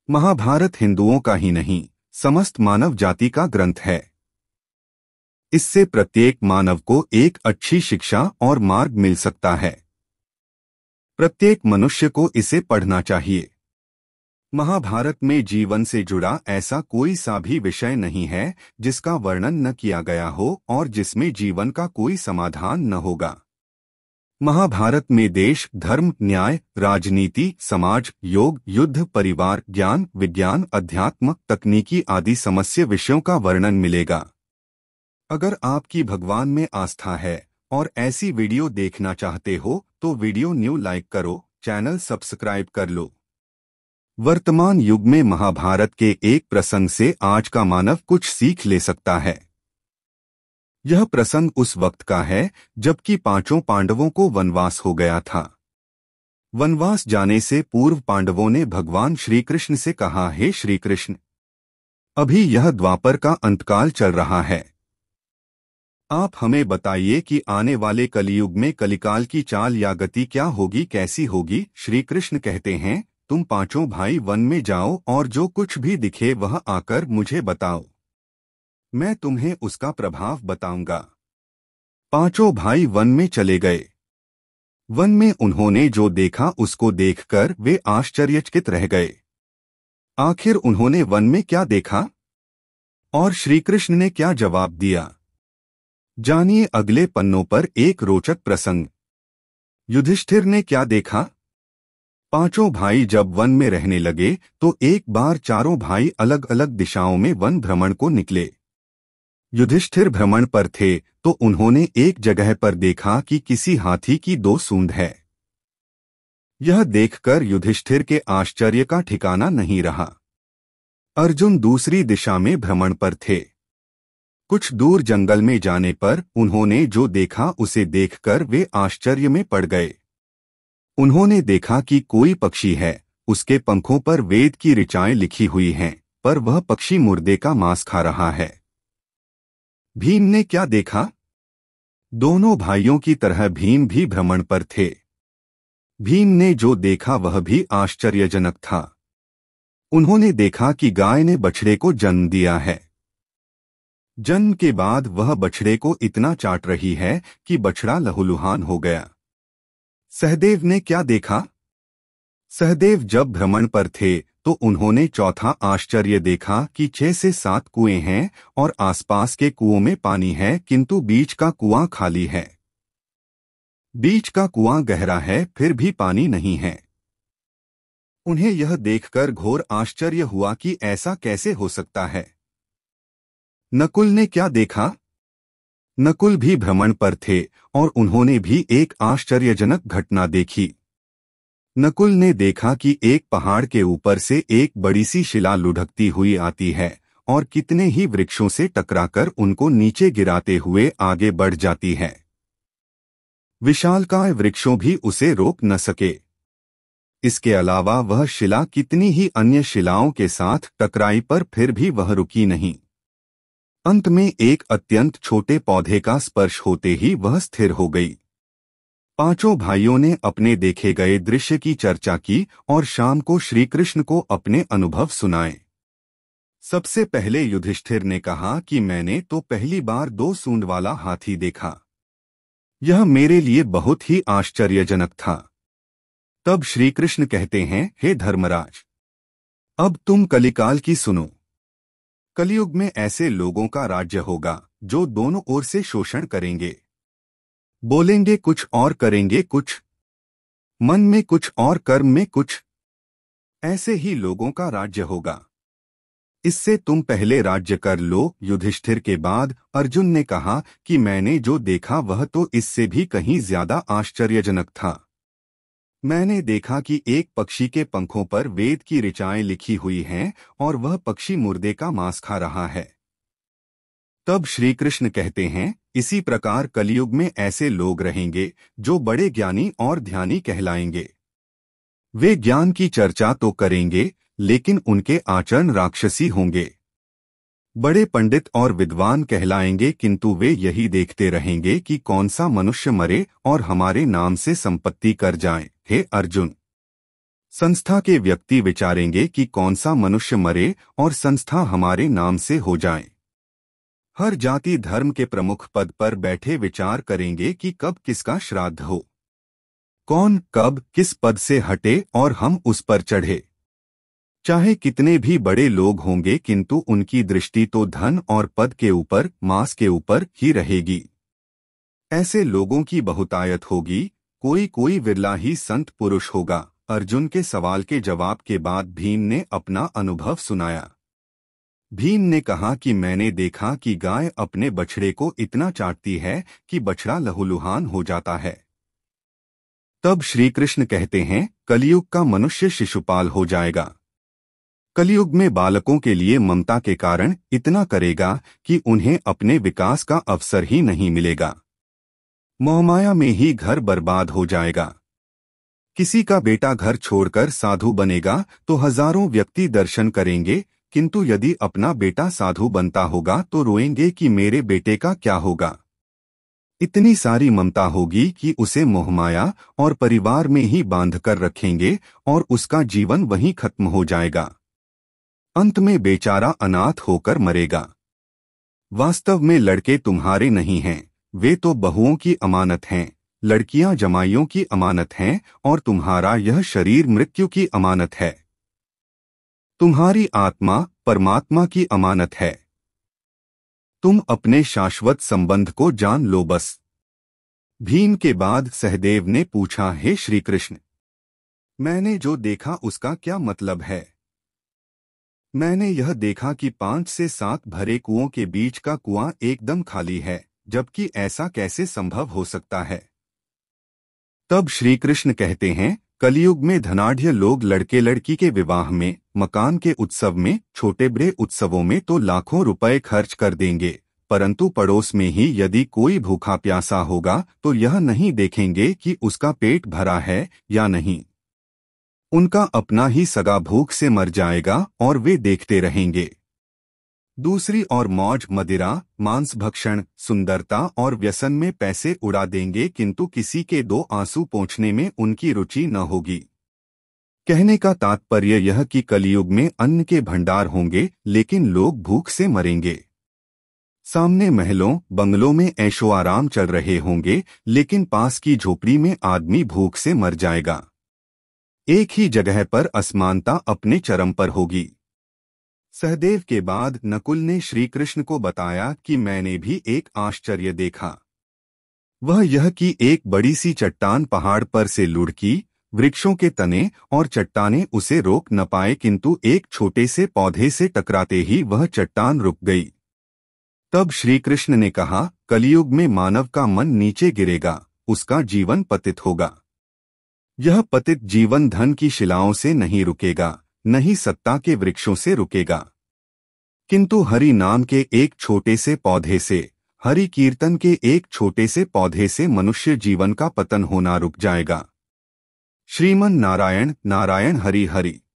महाभारत हिंदुओं का ही नहीं, समस्त मानव जाति का ग्रंथ है। इससे प्रत्येक मानव को एक अच्छी शिक्षा और मार्ग मिल सकता है। प्रत्येक मनुष्य को इसे पढ़ना चाहिए। महाभारत में जीवन से जुड़ा ऐसा कोई सा भी विषय नहीं है जिसका वर्णन न किया गया हो और जिसमें जीवन का कोई समाधान न होगा। महाभारत में देश, धर्म, न्याय, राजनीति, समाज, योग, युद्ध, परिवार, ज्ञान, विज्ञान, अध्यात्म, तकनीकी आदि समस्त विषयों का वर्णन मिलेगा। अगर आपकी भगवान में आस्था है और ऐसी वीडियो देखना चाहते हो तो वीडियो न्यू लाइक करो, चैनल सब्सक्राइब कर लो। वर्तमान युग में महाभारत के एक प्रसंग से आज का मानव कुछ सीख ले सकता है। यह प्रसंग उस वक्त का है जबकि पांचों पांडवों को वनवास हो गया था। वनवास जाने से पूर्व पांडवों ने भगवान श्री कृष्ण से कहा, हे श्री कृष्ण, अभी यह द्वापर का अंतकाल चल रहा है। आप हमें बताइए कि आने वाले कलियुग में कलिकाल की चाल या गति क्या होगी, कैसी होगी। श्री कृष्ण कहते हैं, तुम पांचों भाई वन में जाओ और जो कुछ भी दिखे वह आकर मुझे बताओ, मैं तुम्हें उसका प्रभाव बताऊंगा। पांचों भाई वन में चले गए। वन में उन्होंने जो देखा उसको देखकर वे आश्चर्यचकित रह गए। आखिर उन्होंने वन में क्या देखा और श्री कृष्ण ने क्या जवाब दिया, जानिए अगले पन्नों पर एक रोचक प्रसंग। युधिष्ठिर ने क्या देखा। पांचों भाई जब वन में रहने लगे तो एक बार चारों भाई अलग अलग दिशाओं में वन भ्रमण को निकले। युधिष्ठिर भ्रमण पर थे तो उन्होंने एक जगह पर देखा कि किसी हाथी की दो सूंड है। यह देखकर युधिष्ठिर के आश्चर्य का ठिकाना नहीं रहा। अर्जुन दूसरी दिशा में भ्रमण पर थे। कुछ दूर जंगल में जाने पर उन्होंने जो देखा उसे देखकर वे आश्चर्य में पड़ गए। उन्होंने देखा कि कोई पक्षी है, उसके पंखों पर वेद की ऋचाएं लिखी हुई हैं, पर वह पक्षी मुर्दे का मांस खा रहा है। भीम ने क्या देखा। दोनों भाइयों की तरह भीम भी भ्रमण पर थे। भीम ने जो देखा वह भी आश्चर्यजनक था। उन्होंने देखा कि गाय ने बछड़े को जन्म दिया है। जन्म के बाद वह बछड़े को इतना चाट रही है कि बछड़ा लहूलुहान हो गया। सहदेव ने क्या देखा। सहदेव जब भ्रमण पर थे तो उन्होंने चौथा आश्चर्य देखा कि 6 से 7 कुएं हैं और आसपास के कुओं में पानी है, किंतु बीच का कुआं खाली है। बीच का कुआं गहरा है फिर भी पानी नहीं है। उन्हें यह देखकर घोर आश्चर्य हुआ कि ऐसा कैसे हो सकता है। नकुल ने क्या देखा। नकुल भी भ्रमण पर थे और उन्होंने भी एक आश्चर्यजनक घटना देखी। नकुल ने देखा कि एक पहाड़ के ऊपर से एक बड़ी सी शिला लुढ़कती हुई आती है और कितने ही वृक्षों से टकराकर उनको नीचे गिराते हुए आगे बढ़ जाती है। विशालकाय वृक्षों भी उसे रोक न सके। इसके अलावा वह शिला कितनी ही अन्य शिलाओं के साथ टकराई पर फिर भी वह रुकी नहीं। अंत में एक अत्यंत छोटे पौधे का स्पर्श होते ही वह स्थिर हो गई। पांचों भाइयों ने अपने देखे गए दृश्य की चर्चा की और शाम को श्री कृष्ण को अपने अनुभव सुनाए। सबसे पहले युधिष्ठिर ने कहा कि मैंने तो पहली बार 2 सूंड वाला हाथी देखा। यह मेरे लिए बहुत ही आश्चर्यजनक था। तब श्री कृष्ण कहते हैं, हे धर्मराज, अब तुम कलिकाल की सुनो। कलियुग में ऐसे लोगों का राज्य होगा जो दोनों ओर से शोषण करेंगे। बोलेंगे कुछ और करेंगे कुछ, मन में कुछ और कर्म में कुछ। ऐसे ही लोगों का राज्य होगा। इससे तुम पहले राज्य कर लो। युधिष्ठिर के बाद अर्जुन ने कहा कि मैंने जो देखा वह तो इससे भी कहीं ज्यादा आश्चर्यजनक था। मैंने देखा कि एक पक्षी के पंखों पर वेद की ऋचाएं लिखी हुई हैं और वह पक्षी मुर्दे का मांस खा रहा है। तब श्री कृष्ण कहते हैं, इसी प्रकार कलियुग में ऐसे लोग रहेंगे जो बड़े ज्ञानी और ध्यानी कहलाएंगे। वे ज्ञान की चर्चा तो करेंगे लेकिन उनके आचरण राक्षसी होंगे। बड़े पंडित और विद्वान कहलाएंगे किंतु वे यही देखते रहेंगे कि कौन सा मनुष्य मरे और हमारे नाम से संपत्ति कर जाए। हे अर्जुन, संस्था के व्यक्ति विचारेंगे कि कौन सा मनुष्य मरे और संस्था हमारे नाम से हो जाए। हर जाति धर्म के प्रमुख पद पर बैठे विचार करेंगे कि कब किसका श्राद्ध हो, कौन कब किस पद से हटे और हम उस पर चढ़े। चाहे कितने भी बड़े लोग होंगे, किंतु उनकी दृष्टि तो धन और पद के ऊपर, मांस के ऊपर ही रहेगी। ऐसे लोगों की बहुतायत होगी, कोई कोई विरला ही संत पुरुष होगा। अर्जुन के सवाल के जवाब के बाद भीम ने अपना अनुभव सुनाया। भीम ने कहा कि मैंने देखा कि गाय अपने बछड़े को इतना चाटती है कि बछड़ा लहूलुहान हो जाता है। तब श्री कृष्ण कहते हैं, कलयुग का मनुष्य शिशुपाल हो जाएगा। कलयुग में बालकों के लिए ममता के कारण इतना करेगा कि उन्हें अपने विकास का अवसर ही नहीं मिलेगा। मोहमाया में ही घर बर्बाद हो जाएगा। किसी का बेटा घर छोड़कर साधु बनेगा तो हजारों व्यक्ति दर्शन करेंगे, किंतु यदि अपना बेटा साधु बनता होगा तो रोएंगे कि मेरे बेटे का क्या होगा। इतनी सारी ममता होगी कि उसे मोहमाया और परिवार में ही बांधकर रखेंगे और उसका जीवन वहीं खत्म हो जाएगा। अंत में बेचारा अनाथ होकर मरेगा। वास्तव में लड़के तुम्हारे नहीं हैं, वे तो बहुओं की अमानत हैं। लड़कियां जमाइयों की अमानत हैं और तुम्हारा यह शरीर मृत्यु की अमानत है। तुम्हारी आत्मा परमात्मा की अमानत है। तुम अपने शाश्वत संबंध को जान लो बस। भीम के बाद सहदेव ने पूछा, हे श्री कृष्ण, मैंने जो देखा उसका क्या मतलब है? मैंने यह देखा कि 5 से 7 भरे कुओं के बीच का कुआं एकदम खाली है, जबकि ऐसा कैसे संभव हो सकता है? तब श्री कृष्ण कहते हैं, कलयुग में धनाढ्य लोग लड़के लड़की के विवाह में, मकान के उत्सव में, छोटे बड़े उत्सवों में तो लाखों रुपए खर्च कर देंगे, परंतु पड़ोस में ही यदि कोई भूखा प्यासा होगा तो यह नहीं देखेंगे कि उसका पेट भरा है या नहीं। उनका अपना ही सगा भूख से मर जाएगा और वे देखते रहेंगे। दूसरी ओर मौज मदिरा, मांस भक्षण, सुंदरता और व्यसन में पैसे उड़ा देंगे, किंतु किसी के 2 आंसू पोंछने में उनकी रुचि न होगी। कहने का तात्पर्य यह कि कलयुग में अन्न के भंडार होंगे, लेकिन लोग भूख से मरेंगे। सामने महलों बंगलों में ऐशो आराम चल रहे होंगे, लेकिन पास की झोपड़ी में आदमी भूख से मर जाएगा। एक ही जगह पर असमानता अपने चरम पर होगी। सहदेव के बाद नकुल ने श्री कृष्ण को बताया कि मैंने भी एक आश्चर्य देखा। वह यह कि एक बड़ी सी चट्टान पहाड़ पर से लुढ़की, वृक्षों के तने और चट्टानें उसे रोक न पाए, किंतु एक छोटे से पौधे से टकराते ही वह चट्टान रुक गई। तब श्री कृष्ण ने कहा, कलयुग में मानव का मन नीचे गिरेगा, उसका जीवन पतित होगा। यह पतित जीवन धन की शिलाओं से नहीं रुकेगा, न ही सत्ता के वृक्षों से रुकेगा, किंतु हरि नाम के एक छोटे से पौधे से, हरि कीर्तन के एक छोटे से पौधे से मनुष्य जीवन का पतन होना रुक जाएगा। श्रीमन नारायण नारायण हरि हरि।